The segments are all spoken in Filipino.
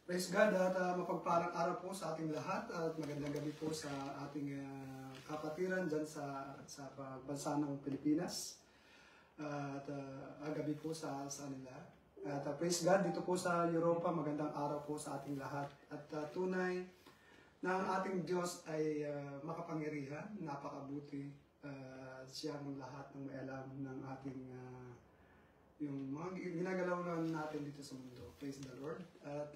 Praise God at mapagpalang araw po sa ating lahat at magandang gabi po sa ating kapatiran dyan sa bansa ng Pilipinas at gabi po sa kanila. At praise God dito po sa Europa, magandang araw po sa ating lahat at tunay na ang ating Diyos ay makapangyarihan, napakabuti, siyang lahat ng may alam ng ating yung mga ginagalaw natin dito sa mundo. Praise the Lord. At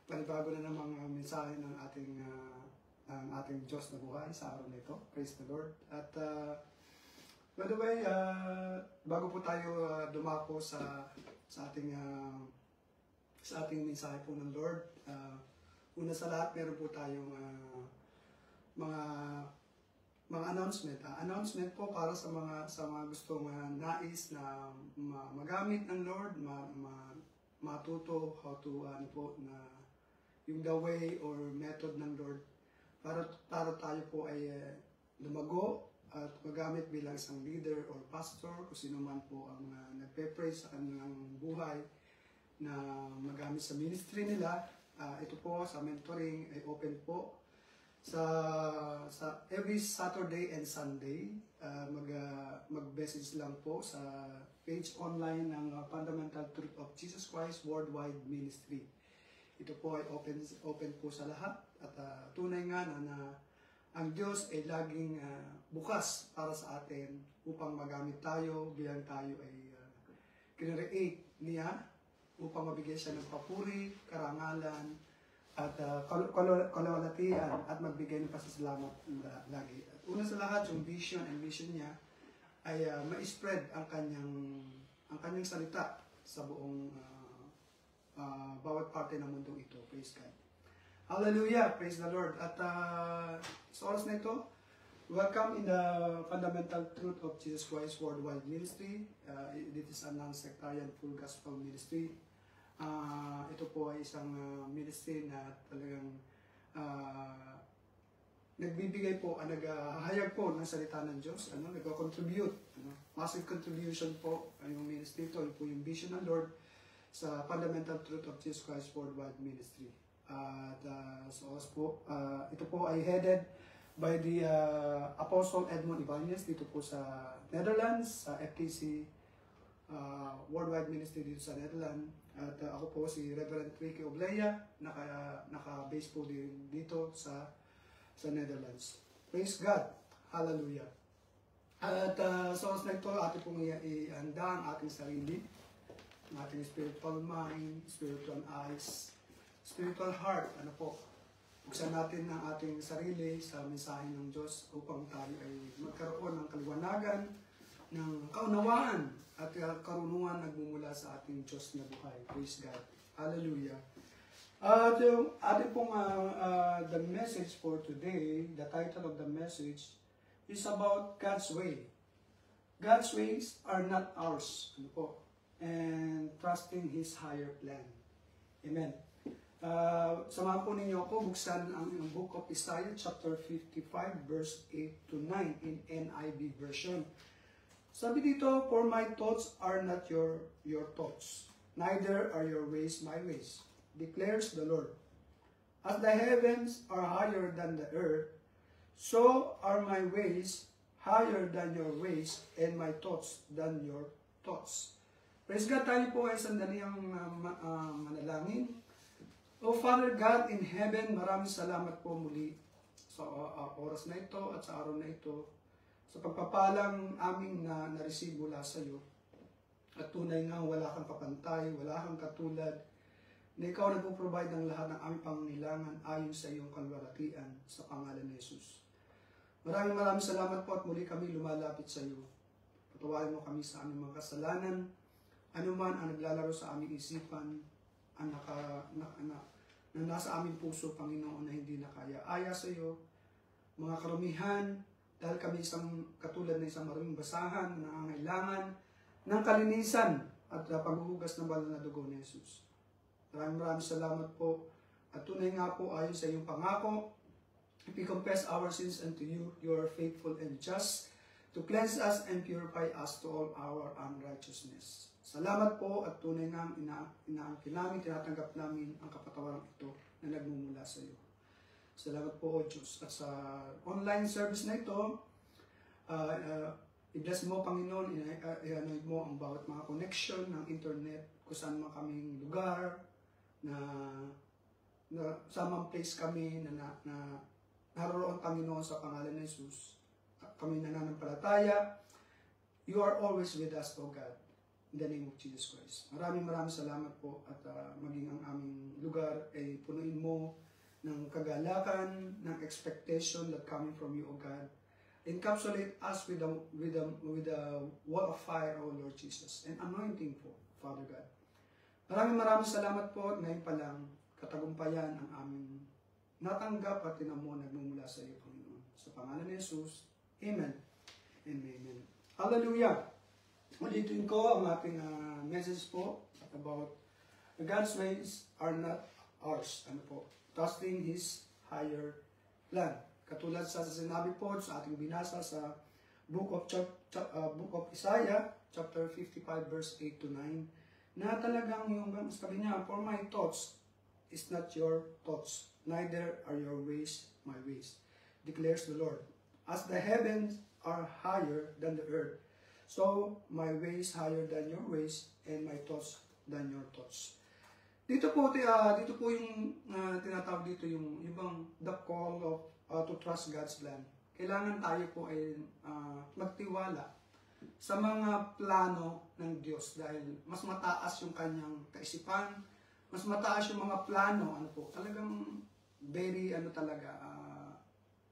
panibago na namang mensahe ng ating Diyos na buhay sa araw na ito. Praise the Lord. At by the way, bago po tayo dumako sa ating mensahe po ng Lord, una sa lahat, meron po tayong mga announcement. Announcement po para sa mga gustong nais na magamit ng Lord, matuto how to na yung the way or method ng Lord para tayo po ay lumago at magamit bilang isang leader or pastor kung sino man po ang nagpe-pray sa kanilang buhay na magamit sa ministry nila. Ito po sa mentoring ay open po sa every Saturday and Sunday. Mag-message lang po sa page online ng Fundamental Truth of Jesus Christ Worldwide Ministry. Ito po ay open po sa lahat at tunay nga na ang Diyos ay laging bukas para sa atin upang magamit tayo bilang tayo ay kinreate niya upang mabigyan siya ng papuri, karangalan, at kalawalatian at magbigay ng pasasalamat lagi. At una sa lahat, yung vision and mission niya ay ma-spread ang kanyang salita sa buong bawat parte ng mundong ito. Praise God. Hallelujah! Praise the Lord. At sa oras na ito, welcome in the Fundamental Truth of Jesus Christ Worldwide Ministry. This is a non-sectarian full gospel ministry. Ito po ay isang ministry na talagang nagbibigay po, naghahayag po ng salita ng Diyos, nag-contribute, massive contribution po yung ministry ito, po yung vision ng Lord sa Fundamental Truth of Jesus Christ Worldwide Ministry. At ito po ay headed by the Apostle Edmund Ibanez dito po sa Netherlands, sa FTC Worldwide Ministry dito sa Netherlands. At ako po si Reverend Ricky Oblea, naka-base po dito sa Netherlands. Praise God! Hallelujah! At sa oras na ito, ating pong ihanda ang ating sarili, ang ating spiritual mind, spiritual eyes, spiritual heart. Buksan natin ang ating sarili sa mensahe ng Diyos upang tayo ay magkaroon ng kaliwanagan, ng kaunawaan at karunungan nagmumula sa ating Diyos na buhay. Praise God. Hallelujah. At yung ating pong the message for today, the title of the message is about God's way. God's ways are not ours. And trusting His higher plan. Amen. Samahan po ninyo ako, buksan ang Book of Isaiah, chapter 55, verse 8 to 9 in NIV version. Sabi dito, for my thoughts are not your thoughts, neither are your ways my ways, declares the Lord. As the heavens are higher than the earth, so are my ways higher than your ways, and my thoughts than your thoughts. Praise God, tayo po ay sandaliang manalangin. O Father God in heaven, maraming salamat po muli sa oras na ito at sa araw na ito, sa pagpapalang aming na-receive mula sa iyo. At tunay nga wala kang kapantay, wala kang katulad, na ikaw nagpo-provide ng lahat ng aming pangangailangan ayon sa iyong kalwalatian sa pangalan ni Jesus. Maraming salamat po at muli kami lumalapit sa iyo. Patawarin mo kami sa aming mga kasalanan, anuman ang naglalaro sa aming isipan, ang nasa aming puso, Panginoon, na hindi nakaya-aya sa iyo, mga karumihan, dahil kami katulad na isang maraming basahan na nangangailangan ng kalinisan at paghuhugas ng banal na dugo ni Jesus. Maraming salamat po. At tunay nga po ayon sa iyong pangako, if we confess our sins unto you, you are faithful and just to cleanse us and purify us to all our unrighteousness. Salamat po at tunay nga inaangkin namin, tinatanggap namin ang kapatawaran ito na nagmumula sa iyo. Salamat po, O Diyos. At sa online service na ito, i-bless mo, Panginoon, i-anoint mo ang bawat mga connection ng internet, kung saan man kaming lugar, na sa mga place kami na naroon, Panginoon, sa pangalan ng Jesus. Kami nananampalataya. You are always with us, O God, in the name of Jesus Christ. Maraming salamat po at maging ang aming lugar ay punuin mo ng kagalakan, ng expectation that coming from you, O God. Encapsulate us with the wall of fire, O Lord Jesus, and anointing po, Father God. Maraming salamat po. Ngayon pa lang, katagumpayan ang aming natanggap at tinamo nagmumula sa iyo, Panginoon. Sa pangalan ni Jesus, Amen and Amen. Hallelujah! Ulitin ko ang ating message po about God's ways are not ours. Ano po? Trusting His higher plan. Katulad sa sinabi po sa ating binasa sa Book of Isaiah, chapter 55, verse 8 to 9, na talagang yung sabi niya, for my thoughts is not your thoughts, neither are your ways my ways, declares the Lord. As the heavens are higher than the earth, so my ways higher than your ways, and my thoughts than your thoughts. Dito po yung tinatawag dito yung bang the call of to trust God's plan. Kailangan tayo po ay magtiwala sa mga plano ng Diyos dahil mas mataas yung kanyang kaisipan, mas mataas yung mga plano, talagang very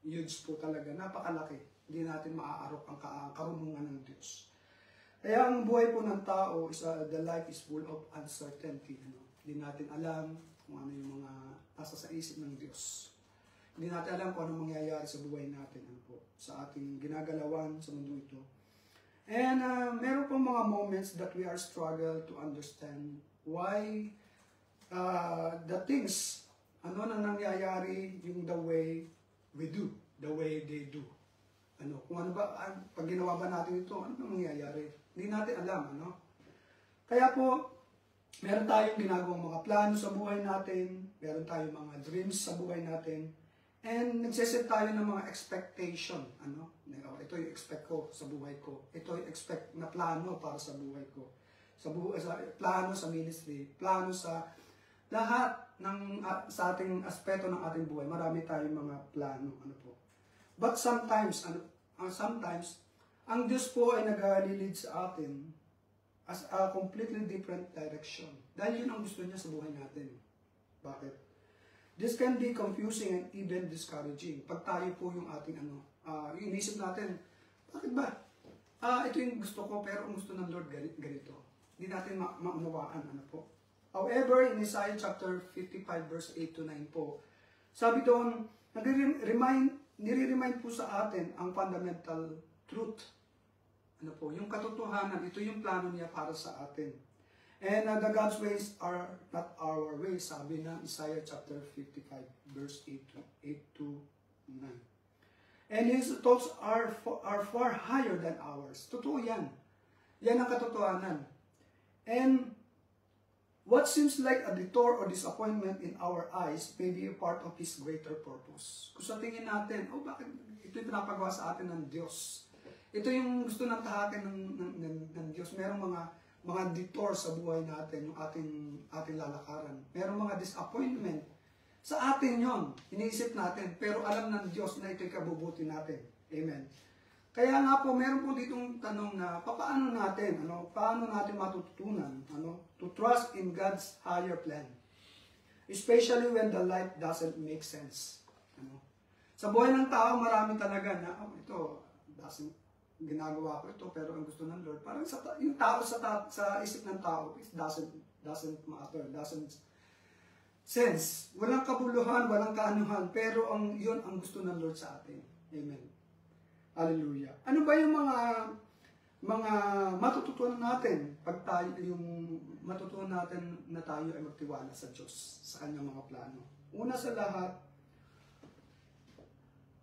huge po talaga, napakalaki. Hindi natin maaarok ang karunungan ng Diyos. Kaya ang buhay po ng tao the life is full of uncertainty. Hindi natin alam kung ano yung mga nasa sa isip ng Diyos. Hindi natin alam kung ano mangyayari sa buhay natin, sa ating ginagalawan sa mundo ito. And meron pong mga moments that we are struggle to understand why the things, na nangyayari yung the way we do, the way they do. Kung ano ba, pag ginawa ba natin ito, ano nangyayari? Hindi natin alam, Kaya po, meron tayong ginagawang mga plano sa buhay natin, meron tayong mga dreams sa buhay natin, and nagsiset tayo ng mga expectation, ito yung expect ko sa buhay ko, ito yung expect na plano para sa buhay ko, plano sa ministry, plano sa lahat sa ating aspeto ng ating buhay. Marami tayong mga plano, But sometimes, ang Diyos po ay nag-lead sa atin as a completely different direction. Dahil yun ang gusto niya sa buhay natin. Bakit? This can be confusing and even discouraging. Pag tayo po yung ating inisip natin, bakit ba? Ito yung gusto ko, pero ang gusto ng Lord ganito. Hindi natin maunawaan, po. However, in Isaiah chapter 55 verse 8 to 9 po, sabi doon, nire-remind po sa atin ang fundamental truth. Yung katotohanan, ito yung plano niya para sa atin. And the God's ways are not our ways, sabi ng Isaiah chapter 55 verse 8 to 9. And His thoughts are far higher than ours. Totoo yan. Yan ang katotohanan. And what seems like a detour or disappointment in our eyes may be a part of His greater purpose. Kung sa tingin natin, bakit ito yung pinapagawa sa atin ng Diyos? Ito yung gusto ng tahakin ng Diyos. Merong mga detour sa buhay natin, yung ating lalakaran. Merong mga disappointment. Sa atin yon, iniisip natin, pero alam ng Diyos na ito'y kabubuti natin. Amen. Kaya nga po, meron po ditong tanong na, paano natin matututunan, to trust in God's higher plan. Especially when the life doesn't make sense. Sa buhay ng tao, marami talaga na, ginagawa ko ito, pero ang gusto ng Lord, parang yung tao sa isip ng tao, it doesn't matter, doesn't sense. Walang kabuluhan, walang kaanuhan, pero yun ang gusto ng Lord sa atin. Amen. Hallelujah. Ano ba yung mga matututunan natin pag matutunan natin na tayo ay magtiwala sa Diyos, sa kanyang mga plano? Una sa lahat,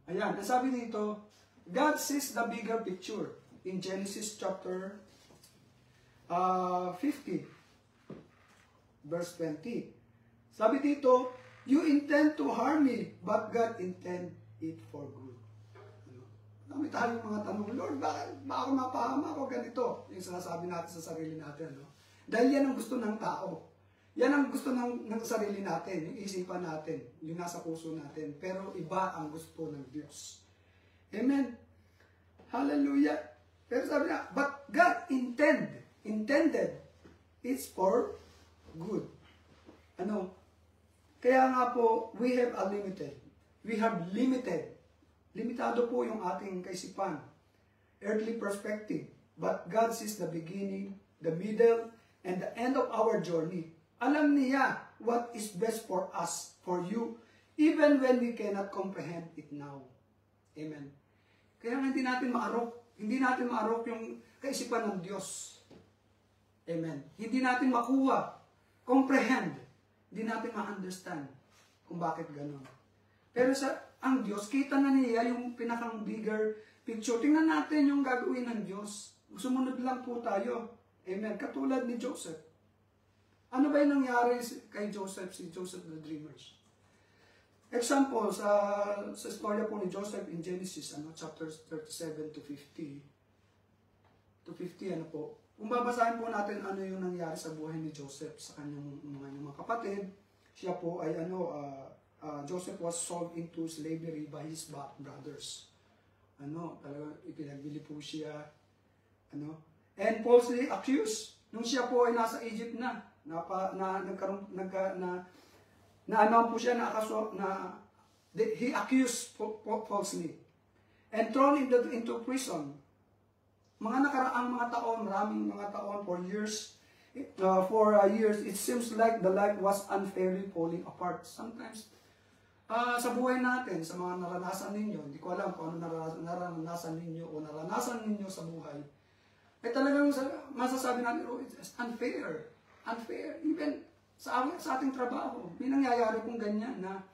ayan, nasabi dito, God sees the bigger picture in Genesis chapter 50, verse 20. Sabi dito, you intend to harm me, but God intend it for good. Dami tayong mga tanong, Lord, bakit ako mapahama ako ganito? Yung sinasabi natin sa sarili natin. No? Dahil yan ang gusto ng tao. Yan ang gusto ng sarili natin, yung isipan natin, yung nasa puso natin. Pero iba ang gusto ng Diyos. Amen. Hallelujah. Pero sabi niya, but God intended, it's for good. Ano? Kaya nga po, we have limited. Limitado po yung ating kaisipan, earthly perspective. But God sees the beginning, the middle, and the end of our journey. Alam niya what is best for us, for you, even when we cannot comprehend it now. Amen. Kaya hindi natin maarok yung kaisipan ng Diyos. Amen. Hindi natin makuha, comprehend, hindi natin ma-understand kung bakit gano'n. Pero ang Diyos, kita na niya yung pinakang bigger picture. Tingnan natin yung gagawin ng Diyos. Sumunod lang po tayo. Amen. Katulad ni Joseph. Ano ba yung nangyari kay Joseph, si Joseph the Dreamers? Example, sa istorya po ni Joseph in Genesis, chapters 37 to 50. To 50, Kung babasahin po natin ano yung nangyari sa buhay ni Joseph sa kanyang mga kapatid, siya po ay Joseph was sold into slavery by his brothers. Talaga ipinagbili po siya. And falsely accused. Nung siya po ay nasa Egypt na he accused falsely and thrown into prison. Mga nakaraang mga taon, maraming mga taon, for years, it seems like the life was unfairly falling apart. Sometimes, sa buhay natin, sa mga naranasan ninyo, hindi ko alam kung ano naranasan ninyo o naranasan ninyo sa buhay, ay talagang masasabi natin, oh, it's unfair. Unfair. Even sa ating trabaho, may nangyayari kong ganyan na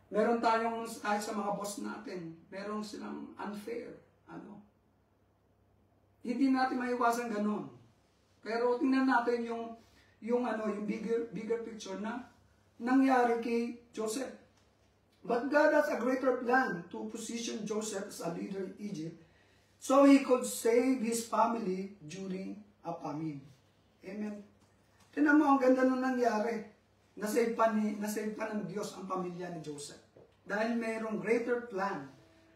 meron tayong, kahit sa mga boss natin, meron silang unfair. Hindi natin maiwasan ganun. Pero tingnan natin yung bigger picture na nangyari kay Joseph. But God has a greater plan to position Joseph as a leader in Egypt so he could save his family during a famine. Amen. Tingnan mo, ang ganda nung nangyari. Nasave pa ng Diyos ang pamilya ni Joseph. Dahil mayroong greater plan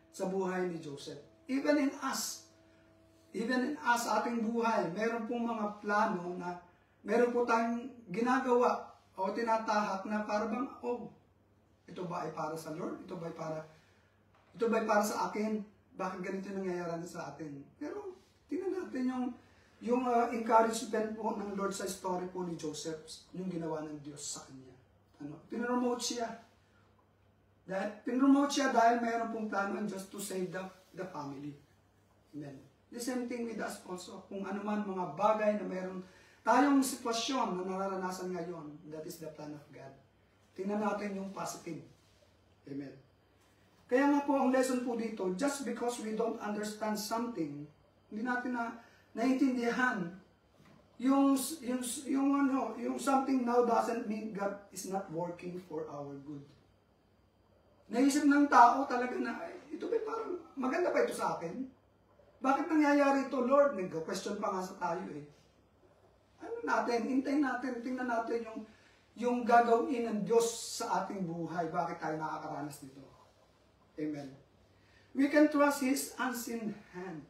sa buhay ni Joseph. Even in us, ating buhay, meron pong mga plano na meron po tayong ginagawa o tinatahak na parang, ito ba ay para sa Lord? Ito ba ay para sa akin? Bakit ganito nangyayari sa atin? Pero tingnan natin yung encouragement po ng Lord sa story po ni Joseph, yung ginawa ng Diyos sa kanya. Pinromote siya. Dahil mayroon pong plano just to save the family. Amen. The same thing with us also. Kung ano man mga bagay na mayroon tayong sitwasyon na nararanasan ngayon, that is the plan of God. Tingnan natin yung positive. Amen. Kaya nga po, ang lesson po dito, just because we don't understand something, hindi natin naintindihan yung something now doesn't mean God is not working for our good. Naisip ng tao talaga na, ito ba parang, maganda ba ito sa akin? Bakit nangyayari ito, Lord? Nag-question pa nga sa tayo eh. Hintayin natin, tingnan natin yung gagawin ng Diyos sa ating buhay. Bakit tayo nakakaranas nito? Amen. We can trust His unseen hand.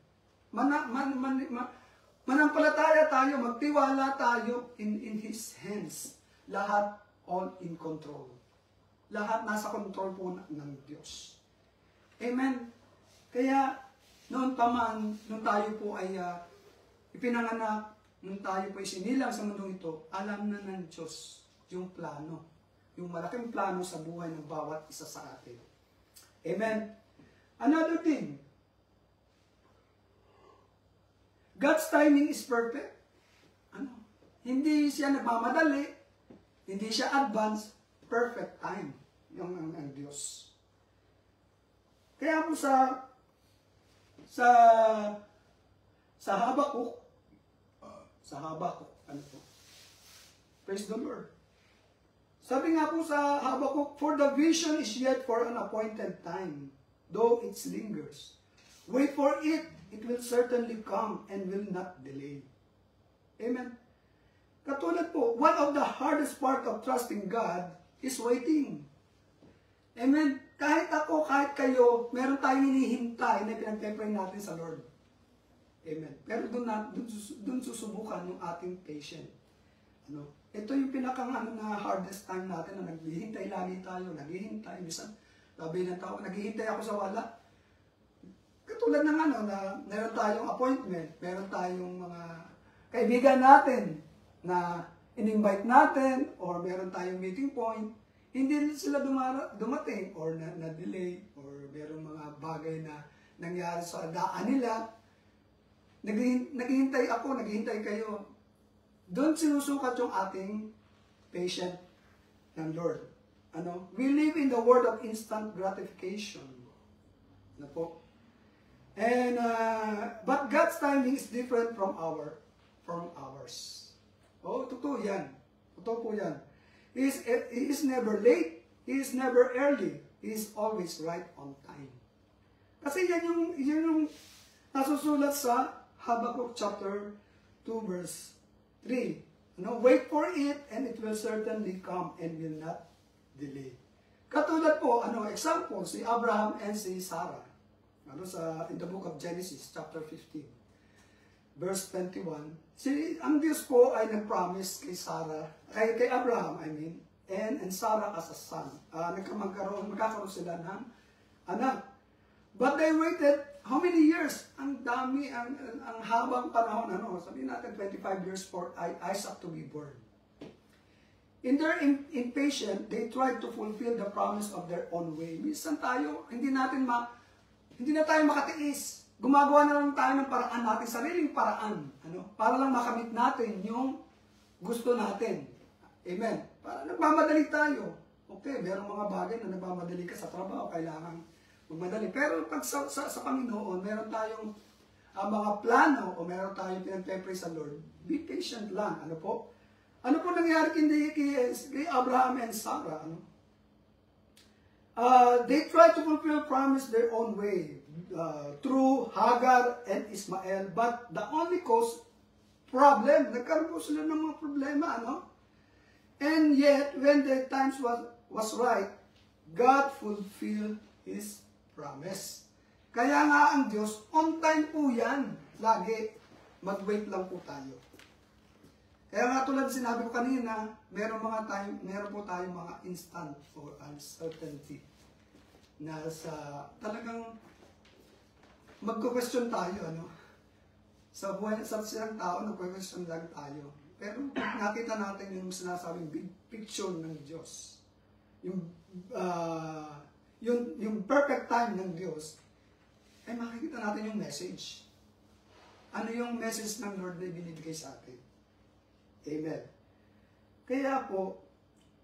Manampalataya tayo, magtiwala tayo in His hands. Lahat all in control. Lahat nasa control po ng Diyos. Amen. Kaya, noon pa man, nung tayo po ay ipinanganak, nung tayo po ay sinilang sa mundong ito, alam na ng Diyos yung plano. Yung malaking plano sa buhay ng bawat isa sa atin. Amen. Another thing, God's timing is perfect. Hindi siya nagmamadali, hindi siya advance, perfect time yung ang Diyos. Kaya po sa Habakuk, Sa Habakuk. Ano po? Praise the Lord. Sabi nga po sa Habakuk, for the vision is yet for an appointed time, though it lingers. Wait for it, it will certainly come and will not delay. Amen. Katulad po, one of the hardest part of trusting God is waiting. Amen. Kahit ako, kahit kayo, meron tayong hinihintay na pinagpe-pray natin sa Lord. Amen. Pero doon susubukan yung ating patient. Ano? Ito yung pinakang na hardest time natin na naghihintay lagi tayo, naghihintay. Minsan, sabi ng tao, naghihintay ako sa wala. Katulad ng na meron tayong appointment, meron tayong mga kaibigan natin na in-invite natin or meron tayong meeting point, hindi sila dumating or na-delay or meron mga bagay na nangyari sa daan nila. Naghihintay ako, naghihintay kayo. Doon sinusukat yung ating patient ng Lord. Ano? We live in the world of instant gratification. Ano po? And but God's timing is different from ours. Oh, totoo yan. Totoo po yan. He is never late. He is never early. He is always right on time. Kasi yan yung nasusulat sa Habakkuk chapter 2 verse 3. Wait for it and it will certainly come and will not delay. Katulad po, example, si Abraham and si Sarah. In the book of Genesis, chapter 15, verse 21. Ang Diyos po ay nag-promise kay Sarah, kay Abraham, and Sarah as a son. Magkakaroon sila ng anak. But they waited, how many years? Ang dami, ang habang panahon, sabihin natin 25 years for Isaac to be born. In their impatience, they tried to fulfill the promise of their own way. Minsan tayo, hindi na tayo makatiis. Gumagawa na lang tayo ng paraan natin, sariling paraan. Para lang makamit natin yung gusto natin. Amen. Para nagmamadali tayo. Okay, merong mga bagay na nagmamadali ka sa trabaho, kailangan magmadali. Pero pag sa Panginoon, meron tayong mga plano o meron tayong pinagpe-pray sa Lord, be patient lang. Ano po? Ano po nangyari kay Abraham and Sarah? They tried to fulfill promise their own way through Hagar and Ismael, but the only cause problem. Nagkaroon po sila ng mga problema, And yet, when the times was right, God fulfilled His promise. Kaya nga ang Diyos, on time po yan. Lagi, mag-wait lang po tayo. Kaya nga tulad sinabi ko kanina, meron po tayong mga instant or uncertainty na talagang magko-question tayo, Sa buhay, sa silang tao, nagko-question lang tayo. Pero nakita natin yung sinasabing big picture ng Diyos. Yung perfect time ng Diyos, ay makikita natin yung message. Ano yung message ng Lord na binibigay sa atin? Amen. Kaya po,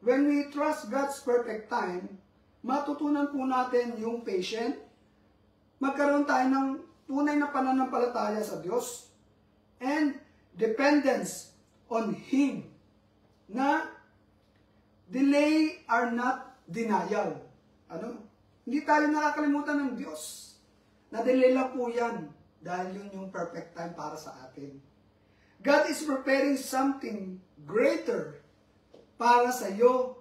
when we trust God's perfect time, matutunan po natin yung patient, magkaroon tayo ng tunay na pananampalataya sa Diyos, and dependence on Him, na delay are not denial. Hindi tayo nakakalimutan ng Diyos. Na-delay lang po yan dahil yun yung perfect time para sa atin. God is preparing something greater para sa iyo,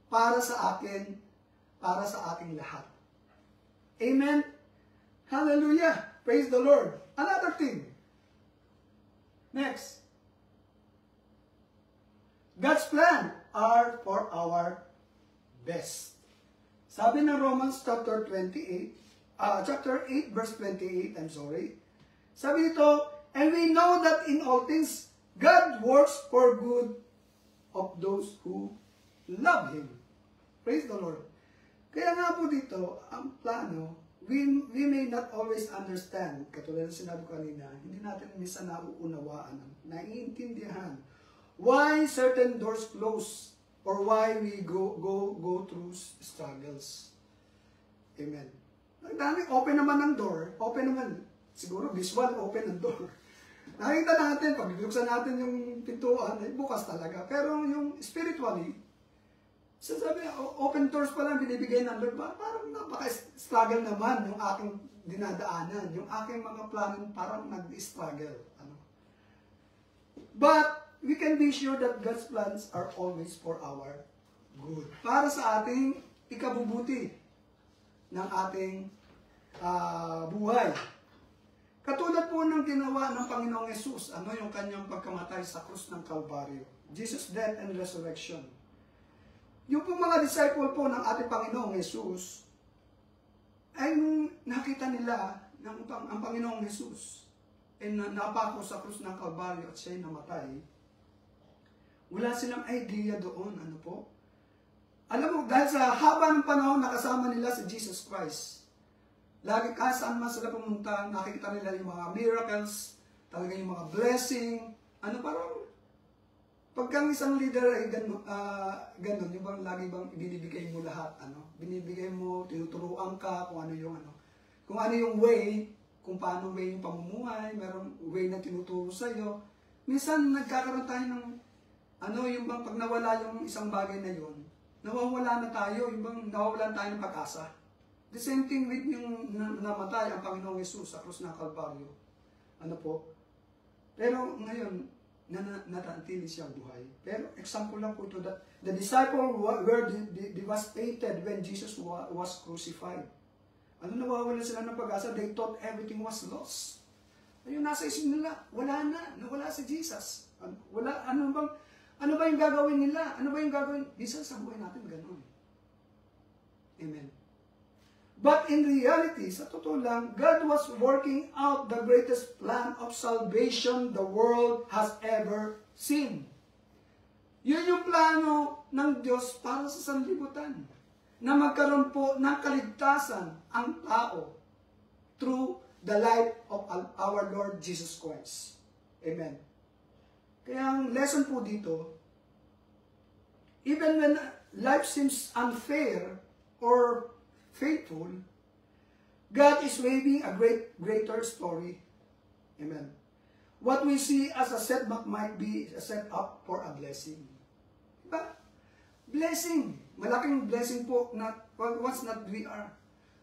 para sa akin, para sa ating lahat. Amen? Hallelujah! Praise the Lord! Another thing. Next. God's plan are for our best. Sabi ng Romans chapter 8 verse 28, Sabi nito, and we know that in all things, God works for good of those who love Him. Praise the Lord. Kaya nga po dito, ang plano, we may not always understand, katulad ng sinabi ko kanina, hindi natin minsan nauunawaan, naiintindihan, why certain doors close, or why we go through struggles. Amen. Ang dami, open naman ang door. Open naman. Siguro this one, open ang door. Nakita natin, pag bubuksan natin yung pintuan, ay bukas talaga. Pero yung spiritually, sasabi, open doors pa lang binibigay ng Lord, parang napaka-struggle naman yung aking dinadaanan. Yung aking mga plano parang nag-struggle. Ano? But, we can be sure that God's plans are always for our good. Para sa ating ikabubuti ng ating buhay. Katulad po ng ginawa ng Panginoong Jesus, ano yung kanyang pagkamatay sa krus ng Kalbaryo. Jesus' death and resurrection. Yung po mga disciple po ng ating Panginoong Jesus, ay nakita nila ng ang Panginoong Jesus ay napako sa krus ng Kalbaryo at siya'y namatay. Wala silang idea doon, ano po? Alam mo, dahil sa haba ng panahon nakasama nila si Jesus Christ, lagi saan man sila pumunta, nakikita nila yung mga miracles, talaga yung mga blessing, ano parang, pagka isang leader ay ganun, yung bang lagi bang binibigay mo lahat, ano, binibigay mo, tinuturuan ka kung ano yung way, kung paano way yung pamumuhay, merong way na tinuturo sa iyo. Minsan nagkakaroon tayo ng, ano, yung bang pag nawala yung isang bagay na yun, nawawala na tayo, yung bang nawawalan tayo ng pag-asa. The same thing with yung namatay ang Panginoong Jesus sa krus ng Kalbaryo. Ano po? Pero ngayon, natantili siyang buhay. Pero example lang po ito that the disciples were devastated when Jesus was crucified. Ano, nawawala sila ng pag-asa? They thought everything was lost. Ayun, nasa isip nila, wala na, nawala si Jesus. Ano ba yung gagawin nila? Ano ba yung gagawin? Minsan sa buhay natin, ganoon. Amen. But in reality, sa totoo lang, God was working out the greatest plan of salvation the world has ever seen. Yun yung plano ng Diyos para sa sanlibutan. Na magkaroon po ng kaligtasan ang tao through the life of our Lord Jesus Christ. Amen. Kaya ang lesson po dito, even when life seems unfair or faithful, God is waving a greater story. Amen. What we see as a setback might be a setup for a blessing. Diba? Blessing. Malaking blessing po once not we are.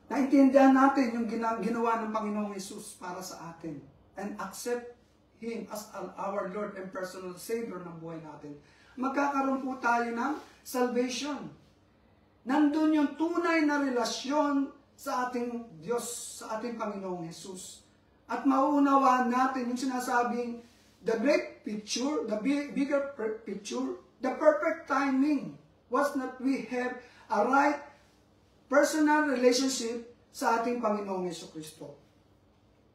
Naintindihan natin yung ginawa ng Panginoong Jesus para sa atin. And accept Him as our Lord and personal Savior ng buhay natin. Magkakaroon po tayo ng salvation. Nandun yung tunay na relasyon sa ating Diyos, sa ating Panginoong Jesus. At mauunawaan natin yung sinasabing the great picture, the bigger picture, the perfect timing was not we have a right personal relationship sa ating Panginoong Jesucristo.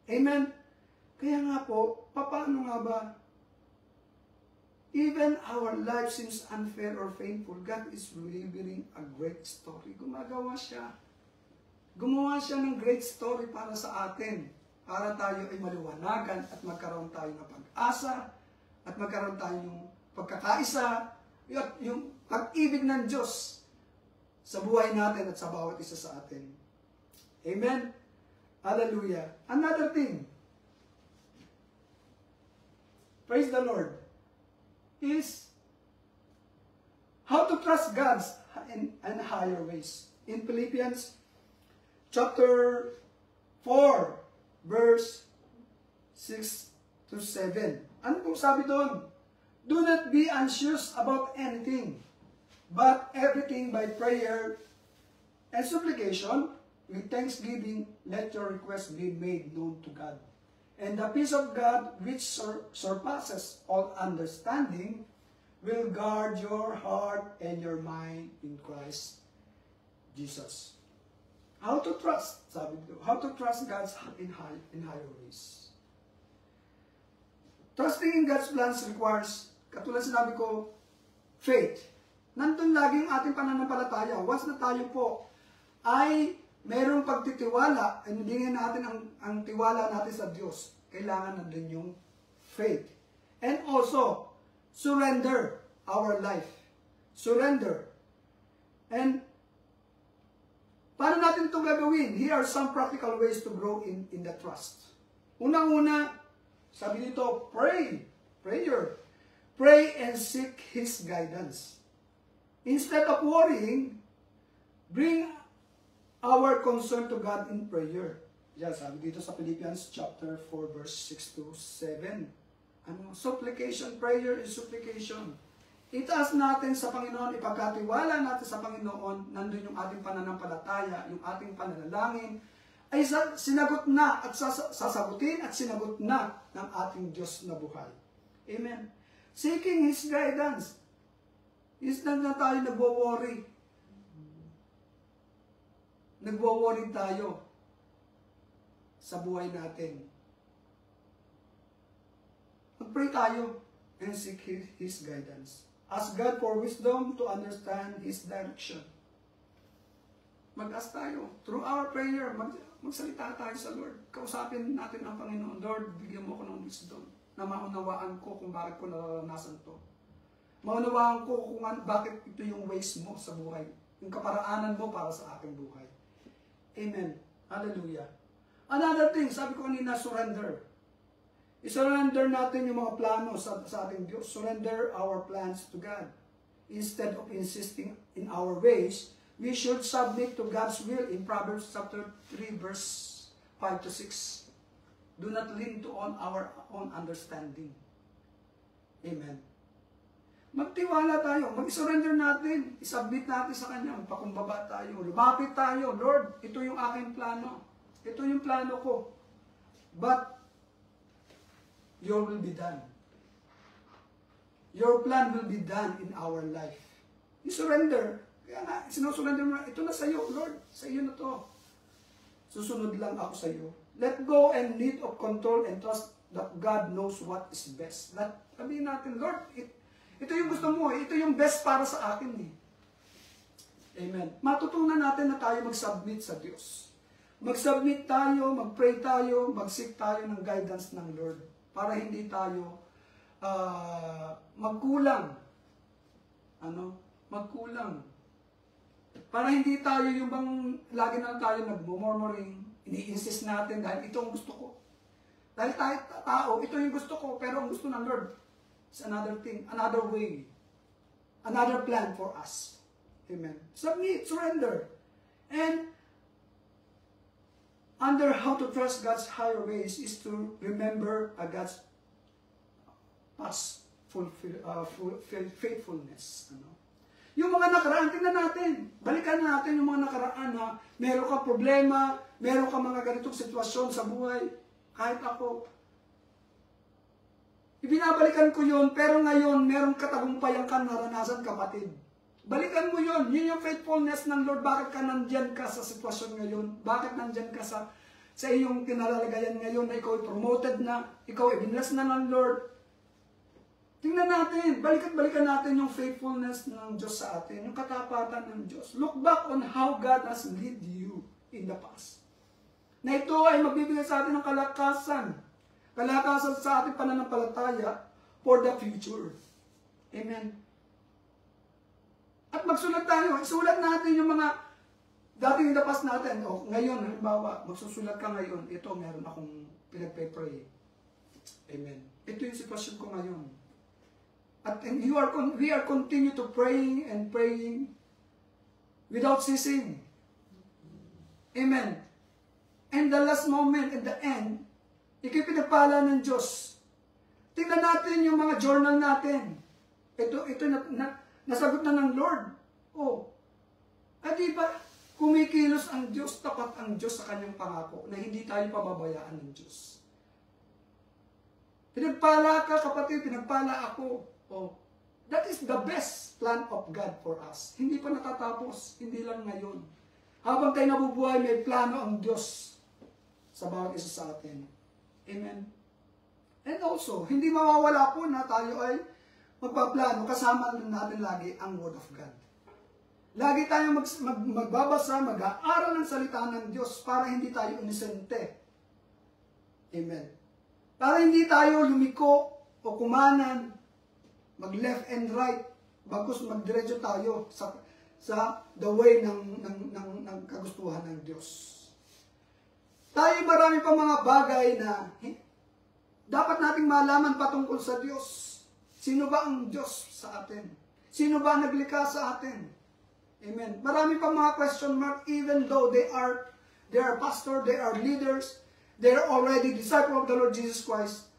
Amen? Kaya nga po, paano nga ba? Even our life seems unfair or painful, God is delivering a great story. Gumawa siya ng great story para sa atin. Para tayo ay maliwanagan at magkaroon tayo ng pag-asa at magkaroon tayo ng pagkakaisa at yung pag-ibig ng Diyos sa buhay natin at sa bawat isa sa atin. Amen? Hallelujah. Another thing, praise the Lord, is how to trust God in higher ways. In Philippians chapter 4, verse 6 to 7. Ano pong sabi doon? Do not be anxious about anything, but everything by prayer and supplication, with thanksgiving, let your requests be made known to God. And the peace of God, which surpasses all understanding, will guard your heart and your mind in Christ Jesus. How to trust, sabi dito. How to trust God's in higher ways. Trusting in God's plans requires, katulad sinabi ko, faith. Nandun lagi yung ating pananampalataya. Once na tayo po ay mayroong pagtitiwala, hindi natin ang tiwala natin sa Diyos. Kailangan nandun yung faith. And also, surrender our life. Surrender. And paano natin itong gagawin? Here are some practical ways to grow in the trust. Unang-una, Sabi dito, pray. Prayer. Pray and seek His guidance. Instead of worrying, bring our concern to God in prayer. Yan, sabi dito sa Philippians chapter 4, verse 6 to 7. Supplication, prayer is supplication. Itaas natin sa Panginoon, ipagkatiwala natin sa Panginoon, nandun yung ating pananampalataya, yung ating pananalangin, ay sinagot na at sasagutin at sinagot na ng ating Diyos na buhay. Amen. Seeking His guidance. Instant na tayo nagwo-worry. Nagwo-worry tayo sa buhay natin. Mag-pray tayo and seek His guidance. Ask God for wisdom to understand His direction. Mag-ask tayo. Through our prayer, magsalita tayo sa Lord. Kausapin natin ang Panginoon. Lord, bigyan mo ko ng wisdom na maunawaan ko kung bakit ko naranasan to. Maunawaan ko kung bakit ito yung ways mo sa buhay. Yung kaparaanan mo para sa aking buhay. Amen. Hallelujah. Another thing, sabi ko kanina, surrender. I-surrender natin yung mga plano sa ating Diyos. Surrender our plans to God. Instead of insisting in our ways, we should submit to God's will in Proverbs chapter 3, verse 5 to 6. Do not lean to on our own understanding. Amen. Magtiwala tayo, mag-surrender natin, isubmit natin sa Kanya, magpakumbaba tayo, lumapit tayo. Lord, ito yung aking plano. Ito yung plano ko. But, your will be done. Your plan will be done in our life. You surrender. Kaya nga, sinusurrender mo, ito na sa iyo, Lord. Sa iyo na to. Susunod lang ako sa iyo. Let go and need of control and trust that God knows what is best. Sabihin natin, Lord, ito yung gusto mo, ito yung best para sa akin. Amen. Matutunan natin na tayo mag-submit sa Diyos. Mag-submit tayo, mag-pray tayo, mag-seek tayo ng guidance ng Lord para hindi tayo magkulang. Magkulang. Para hindi tayo yung bang lagi na tayo nag-murmuring, ini-insist natin dahil ito ang gusto ko. Dahil tayo tao, ito yung gusto ko, pero ang gusto ng Lord is another thing, another way, another plan for us. Amen. Submit, surrender. And under how to trust God's higher ways is to remember God's past faithfulness. Yung mga nakaraan, tingnan natin. Balikan natin yung mga nakaraan na meron ka problema, meron ka mga ganitong sitwasyon sa buhay. Kahit ako. Ibinabalikan ko yun, pero ngayon meron katagumpayan ka naranasan, kapatid. Balikan mo yun. Yun yung faithfulness ng Lord. Bakit ka nandyan ka sa sitwasyon ngayon? Bakit nandyan ka sa iyong kinalalagayan ngayon na ikaw ay promoted na, ikaw ay binless na ng Lord? Tingnan natin, balikan natin yung faithfulness ng Diyos sa atin, yung katapatan ng Diyos. Look back on how God has led you in the past. Na ito ay magbibigay sa atin ng kalakasan sa ating pananampalataya for the future. Amen. At magsulat tayo, isulat natin yung mga dating in the past natin. O ngayon, halimbawa, magsusulat ka ngayon, ito meron akong pinagpe-pray. Amen. Ito yung sitwasyon ko ngayon. At we are continue to praying and praying without ceasing. Amen. And the last moment, at the end, ikay pinagpala ng Diyos. Tingnan natin yung mga journal natin. Ito nasagot na ng Lord. At diba, kumikilos ang Diyos, tapat ang Diyos sa kanyang pangako na hindi tayo pababayaan ng Diyos. Pinagpala ka, kapatid, pinagpala ako. That is the best plan of God for us. Hindi pa natatapos, hindi lang ngayon. Habang tayo nabubuhay, may plano ang Diyos sa bawat isa sa atin. Amen. And also, hindi mawawala po na tayo ay magpaplano, kasama natin lagi ang Word of God. Lagi tayong magbabasa, mag-aaral ng salita ng Diyos para hindi tayo inisente. Amen. Para hindi tayo lumiko o kumanan, mag-left and right, bagkus magdiretso tayo sa the way ng kagustuhan ng Diyos. Tayo marami pa mga bagay na Dapat nating malaman patungkol sa Diyos. Sino ba ang Diyos sa atin? Sino ba ang naglikha sa atin? Amen. Marami pang mga question mark even though they are pastor, they are leaders, they are already disciple of the Lord Jesus Christ.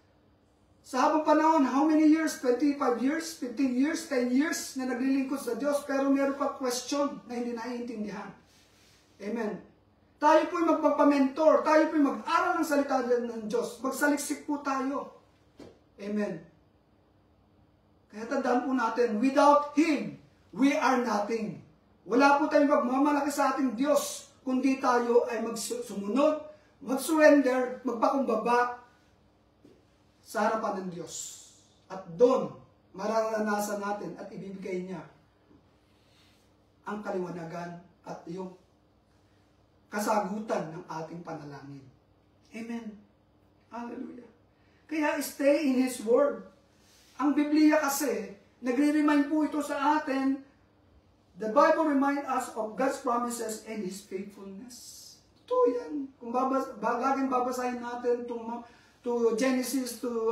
Sa habang panahon, how many years? 25 years? 15 years? 10 years na naglilingkod sa Diyos pero meron pa question na hindi naiintindihan. Amen. Tayo po'y magpapamentor, tayo po'y mag-aral ng salita ng Diyos. Magsaliksik po tayo. Amen. Kaya tandaan po natin, without Him, we are nothing. Wala po tayong magmamalaki sa ating Diyos, kundi tayo ay magsumunod, mag-surrender, magpakumbaba sa harapan ng Diyos. At doon, mararanasan natin at ibibigay niya ang kaliwanagan at yung kasagutan ng ating panalangin. Amen. Hallelujah. Kaya stay in His Word. Ang Biblia kasi, nagre-remind po ito sa atin, the Bible reminds us of God's promises and His faithfulness. Ito yan. Kung laging babasahin natin to Genesis, to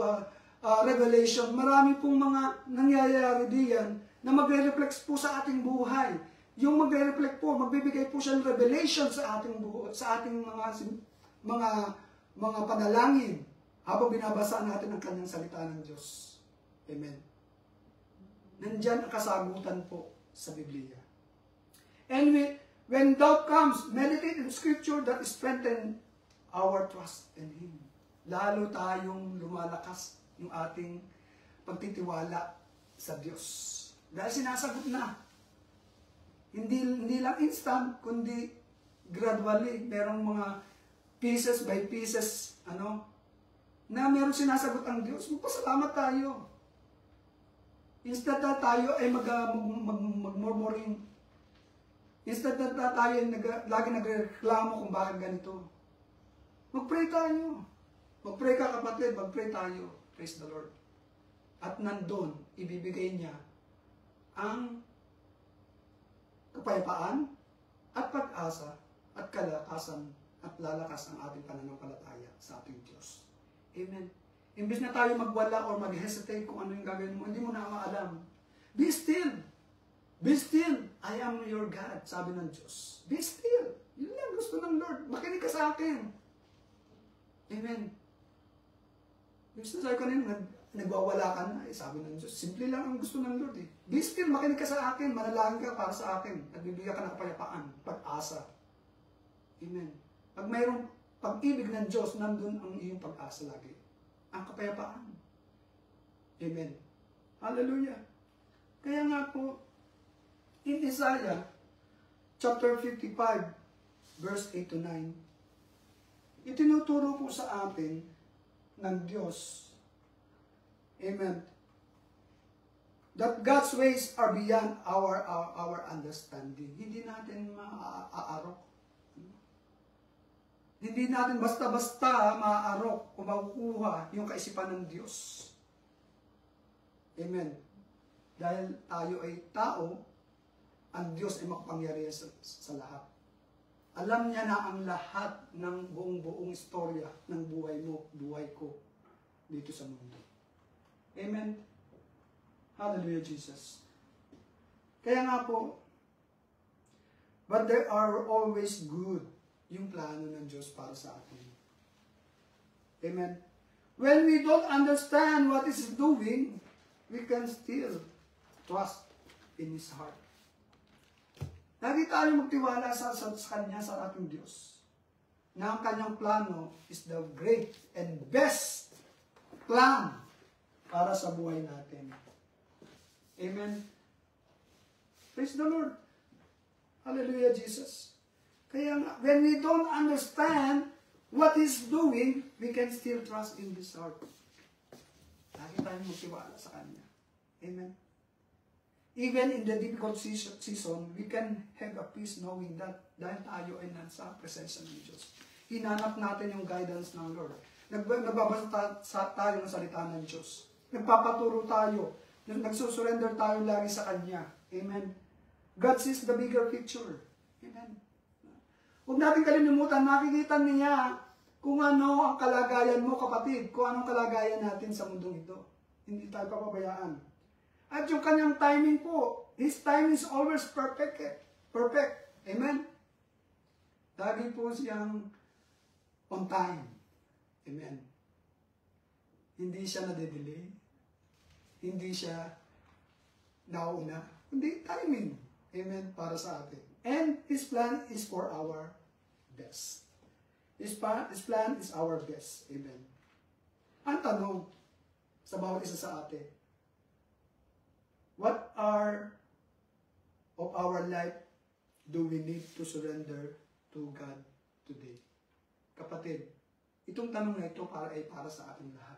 Revelation, marami pong mga nangyayari diyan na magre-reflect po sa ating buhay. Yung magre-reflect po, magbibigay po siya ng revelation sa ating buhay, sa ating mga panalangin habang binabasa natin ang kanyang salita ng Diyos. Amen. Nandyan ang kasagutan po sa Biblia. And when doubt comes, meditate in Scripture that strengthen our trust in Him. Lalo tayong lumalakas yung ating pagtitiwala sa Diyos. Dahil sinasagot na. Hindi lang instant, kundi gradually. Merong mga pieces by pieces, na merong sinasagot ang Diyos. Magpasalamat tayo. Instead na tayo ay mag-murmuring. Instead na tayo ay lagi nagreklamo kung bakit ganito. Mag-pray tayo. Mag-pray ka kapatid, mag-pray tayo. Praise the Lord. At nandun, ibibigay niya ang kapayapaan at pag-asa at kalakasan at lalakas ng ating pananampalataya sa ating Diyos. Amen. Imbes na tayo magwala or mag-hesitate kung ano yung gagawin mo, hindi mo na maalam. Be still. Be still. I am your God, sabi ng Diyos. Be still. Yun lang gusto ng Lord. Makinig ka sa akin. Amen. Gusto sa'yo kanina, nagwawala ka na, sabi ng Diyos. Simple lang ang gusto ng Lord. Be still, makinig ka sa akin, manalangin ka para sa akin, at bibigyan ka ng kapayapaan, pag-asa. Amen. Pag mayroong pag-ibig ng Diyos, nandun ang iyong pag-asa lagi. Ang kapayapaan. Amen. Hallelujah. Kaya nga po, in Isaiah, chapter 55, verse 8 to 9, itinuturo po sa atin ng Diyos, amen, that God's ways are beyond our understanding. Hindi natin maaarok. Hindi natin basta-basta maaarok o makukuha yung kaisipan ng Diyos. Amen. Dahil tayo ay tao, ang Diyos ay makapangyarihan sa lahat. Alam niya na ang lahat ng buong istorya ng buhay mo, buhay ko, dito sa mundo. Amen. Hallelujah, Jesus. Kaya nga po, but there are always good yung plano ng Diyos para sa atin. Amen. When we don't understand what He's doing, we can still trust in His heart. Lagi tayo magtiwala sa Kanya, sa ating Diyos, na ang Kanyang plano is the great and best plan para sa buhay natin. Amen. Praise the Lord. Hallelujah, Jesus. Kaya when we don't understand what He's doing, we can still trust in His heart. Lagi tayong magtiwala sa Kanya. Amen. Even in the difficult season, we can have a peace knowing that dahil tayo ay nasa presensya ng Diyos. Hinanap natin yung guidance ng Lord. Nagbabasa tayo ng salita ng Diyos. Nagpapaturo tayo. Nagsusurrender tayo lagi sa Kanya. Amen. God sees the bigger picture. Amen. Huwag natin kalilimutan, nakikita niya Kung ano ang kalagayan mo, kapatid, kung anong kalagayan natin sa mundong ito. Hindi tayo papabayaan. At yung kanyang timing po, His time is always perfect. Perfect. Amen? Lagi po siyang on time. Amen. Hindi siya nade-delay. Hindi siya nauna. Kundi timing. Amen. Para sa atin. And His plan is for our best. His plan is our best. Amen. Ang tanong sa bawat isa sa atin, what are of our life do we need to surrender to God today? Kapatid, itong tanong na ito ay para sa ating lahat.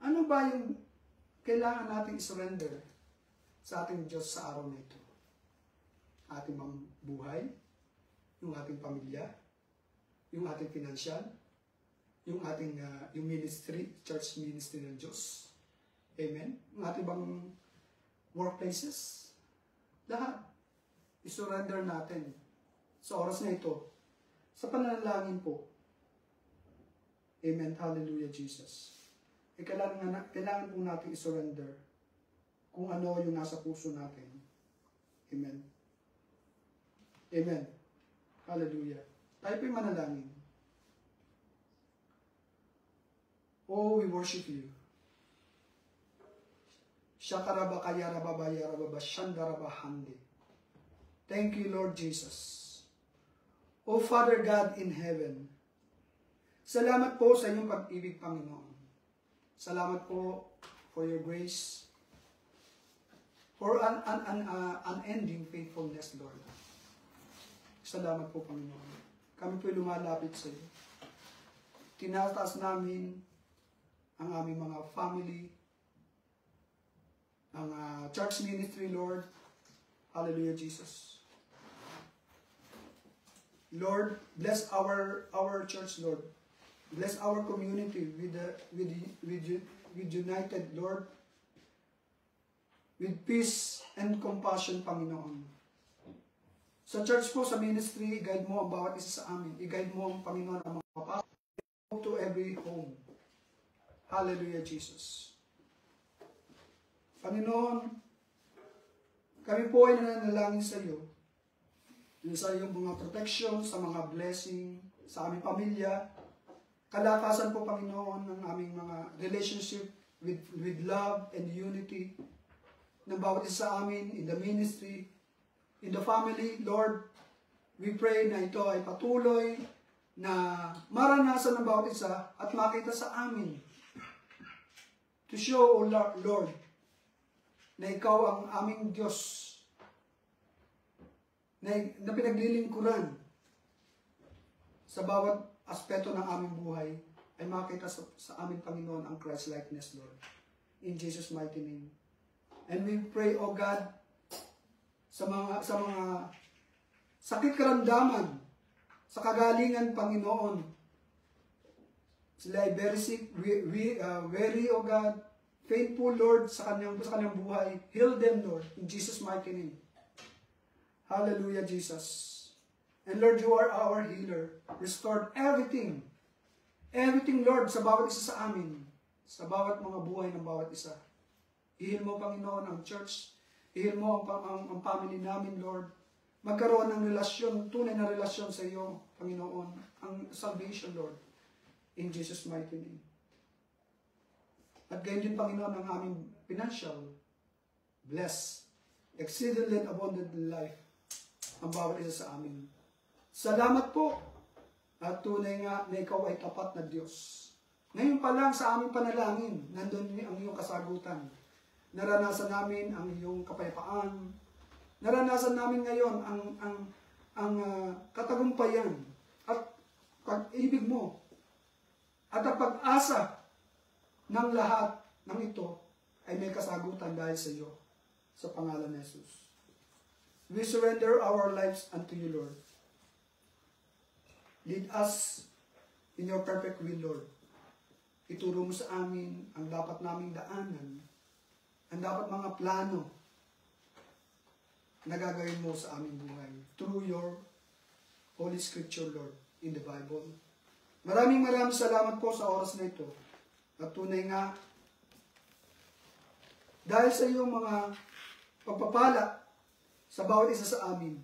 Ano ba yung kailangan nating surrender sa ating Diyos sa araw na ito? Ating mga buhay, yung ating pamilya, yung ating financial, yung ating yung ministry, church ministry ng Diyos. Amen? Yung ating bang workplaces, lahat. I-surrender natin sa oras na ito. Sa pananalangin po. Amen. Hallelujah, Jesus. Kailangan po natin i-surrender kung ano yung nasa puso natin. Amen. Amen. Hallelujah. Tayo po'y manalangin. Oh, we worship you. Shakaraba kayaraba bayaraba shandaraba handi. Thank you, Lord Jesus. Oh, Father God in heaven, salamat po sa inyong pag-ibig, Panginoon. Salamat po for your grace, for unending faithfulness, Lord. Salamat po, Panginoon. Kami po'y lumalapit sa iyo. Tinataas namin ang aming mga family, ang church ministry, Lord. Hallelujah, Jesus. Lord, bless our church, Lord. Bless our community with united, Lord, with peace and compassion, Panginoon. Sa church po, sa ministry, i-guide mo ang bawat isa sa amin. I-guide mo ang Panginoon ang mga papasok to every home. Hallelujah, Jesus. Panginoon, kami po ay nananalangin sa iyo. Sa iyong mga protection, sa mga blessing, sa aming pamilya. Kalakasan po, Panginoon, ng aming mga relationship with love and unity ng bawat isa sa amin in the ministry, in the family. Lord, we pray na ito ay patuloy na maranasan ng bawat isa at makita sa amin. To show, O Lord, na ikaw ang aming Diyos na pinaglilingkuran sa bawat aspeto ng aming buhay ay makita sa aming Panginoon ang Christ-likeness, Lord. In Jesus' mighty name. And we pray, O God, sa mga sakit karamdaman, sa kagalingan, Panginoon. Sila ay very sick, very, O God, faithful, Lord, sa kanyang buhay. Heal them, Lord, in Jesus' mighty name. Hallelujah, Jesus. And Lord, you are our healer. Restored everything. Everything, Lord, sa bawat isa sa amin. Sa bawat mga buhay ng bawat isa. I-heal mo, Panginoon, ang church. I-heal mo ang family namin, Lord. Magkaroon ng relasyon, tunay na relasyon sa iyo, Panginoon. Ang salvation, Lord. In Jesus' mighty name. At gayon din, Panginoon, ang aming financial. Bless. Exceedingly and abundant life. Ang bawat isa sa amin. Salamat po. At tunay nga na ikaw ay tapat na Diyos. Ngayon pa lang sa aming panalangin, nandun ang iyong kasagutan. Naranasan namin ang iyong kapayapaan. Naranasan namin ngayon ang katagumpayan at pag-ibig mo. At ang pag-asa ng lahat ng ito ay may kasagutan dahil sa iyo. Sa pangalan ni Jesus. We surrender our lives unto you, Lord. Lead us in your perfect will, Lord. Ituro mo sa amin ang dapat naming daanan, ang dapat mga plano na gagawin mo sa aming buhay. Through your Holy Scripture, Lord, in the Bible. Maraming salamat po sa oras na ito. At tunay nga, dahil sa iyong mga pagpapala sa bawat isa sa amin,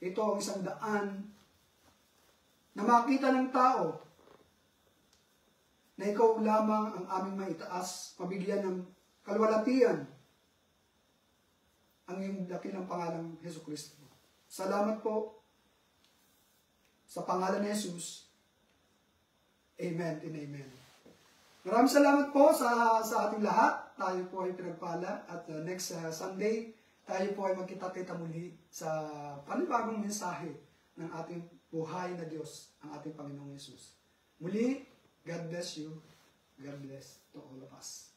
ito ang isang daan na makita ng tao na ikaw lamang ang aming maitaas, pabigyan ng kalwalatian ang iyong dakilang pangalang Hesus Kristo. Salamat po sa pangalan ni Jesus. Amen and amen. Maraming salamat po sa ating lahat. Tayo po ay pinagpala at next Sunday, tayo po ay magkita-kita muli sa panibagong mensahe ng ating buhay na Diyos, ang ating Panginoong Jesus. Muli, God bless you. God bless to all of us.